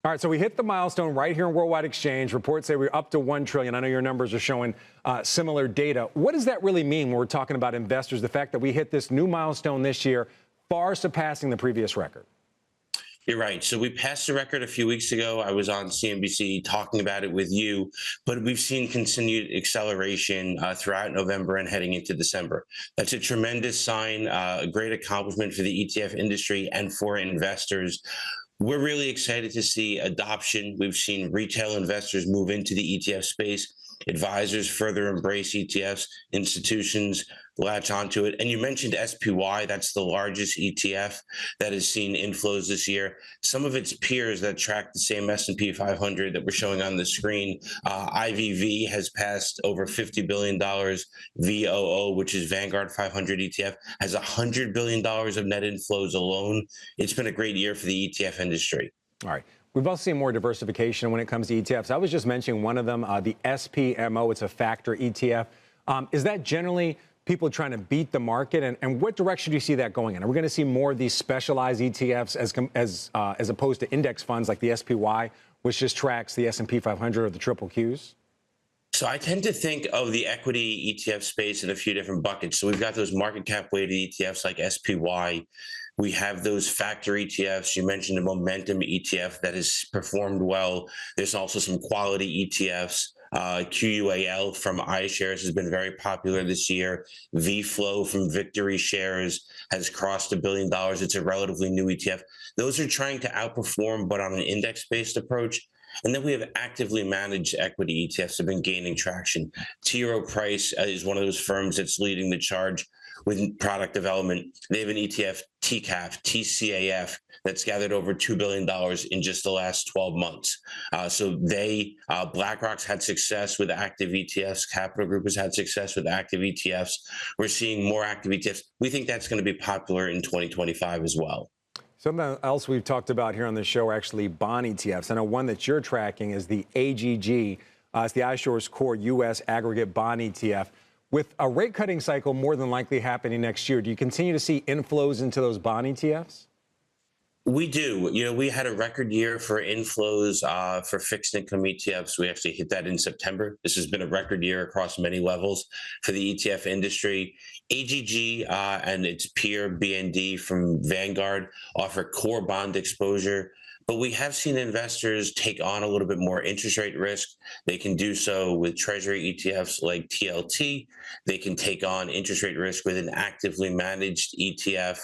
All right, so we hit the milestone right here in Worldwide Exchange. Reports say we're up to 1 trillion. I know your numbers are showing similar data. What does that really mean when we're talking about investors? The fact that we hit this new milestone this year, far surpassing the previous record. You're right. So we passed the record a few weeks ago. I was on CNBC talking about it with you, but we've seen continued acceleration throughout November and heading into December. That's a tremendous sign, a great accomplishment for the ETF industry and for investors. We're really excited to see adoption. We've seen retail investors move into the ETF space, advisors further embrace ETFs, institutions latch onto it. And you mentioned SPY, that's the largest ETF that has seen inflows this year. Some of its peers that track the same S&P 500 that we're showing on the screen, IVV has passed over $50 billion. VOO, which is Vanguard 500 ETF, has $100 billion of net inflows alone. It's been a great year for the ETF industry. All right. We've also seen more diversification when it comes to ETFs. I was just mentioning one of them, the SPMO. It's a factor ETF. Is that generally people trying to beat the market? And what direction do you see that going in? Are we going to see more of these specialized ETFs as opposed to index funds like the SPY, which just tracks the S&P 500 or the triple Qs? So I tend to think of the equity ETF space in a few different buckets. So we've got those market cap weighted ETFs like SPY. We have those factor ETFs. You mentioned the momentum ETF that has performed well. There's also some quality ETFs. QUAL from iShares has been very popular this year. VFlow from Victory Shares has crossed $1 billion. It's a relatively new ETF. Those are trying to outperform, but on an index-based approach. And then we have actively managed equity ETFs that have been gaining traction. T. Rowe Price is one of those firms that's leading the charge with product development. They have an ETF, TCAF, that's gathered over $2 billion in just the last 12 months. BlackRock's had success with active ETFs. Capital Group has had success with active ETFs. We're seeing more active ETFs. We think that's going to be popular in 2025 as well. Something else we've talked about here on the show are actually bond ETFs. I know one that you're tracking is the AGG. It's the iShares Core U.S. Aggregate Bond ETF. With a rate cutting cycle more than likely happening next year, do you continue to see inflows into those bond ETFs? We do. We had a record year for inflows for fixed income ETFs. We actually hit that in September. This has been a record year across many levels for the ETF industry. AGG and its peer BND from Vanguard offer core bond exposure. But we have seen investors take on a little bit more interest rate risk. They can do so with Treasury ETFs like TLT. They can take on interest rate risk with an actively managed ETF.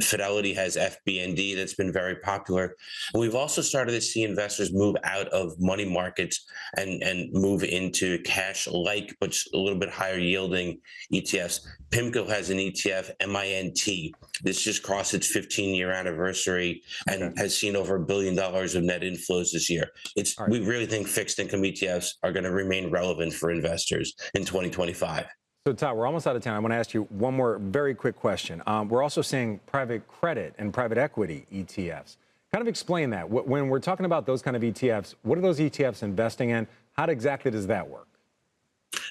Fidelity has FBND that's been very popular. And we've also started to see investors move out of money markets and move into cash-like, but a little bit higher yielding ETFs. PIMCO has an ETF, MINT. This just crossed its 15-year anniversary and has seen over $1 billion of net inflows this year. We really think fixed income ETFs are going to remain relevant for investors in 2025. So, Todd, we're almost out of time. I want to ask you one more very quick question. We're also seeing private credit and private equity ETFs. Kind of explain that. When we're talking about those kind of ETFs, what are those ETFs investing in? How exactly does that work?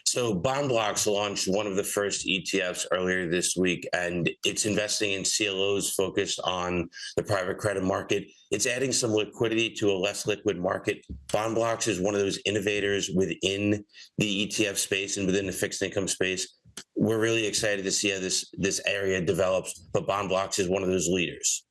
So BondBlocks launched one of the first ETFs earlier this week, and it's investing in CLOs focused on the private credit market. It's adding some liquidity to a less liquid market. BondBlocks is one of those innovators within the ETF space and within the fixed income space. We're really excited to see how this area develops, but BondBlocks is one of those leaders.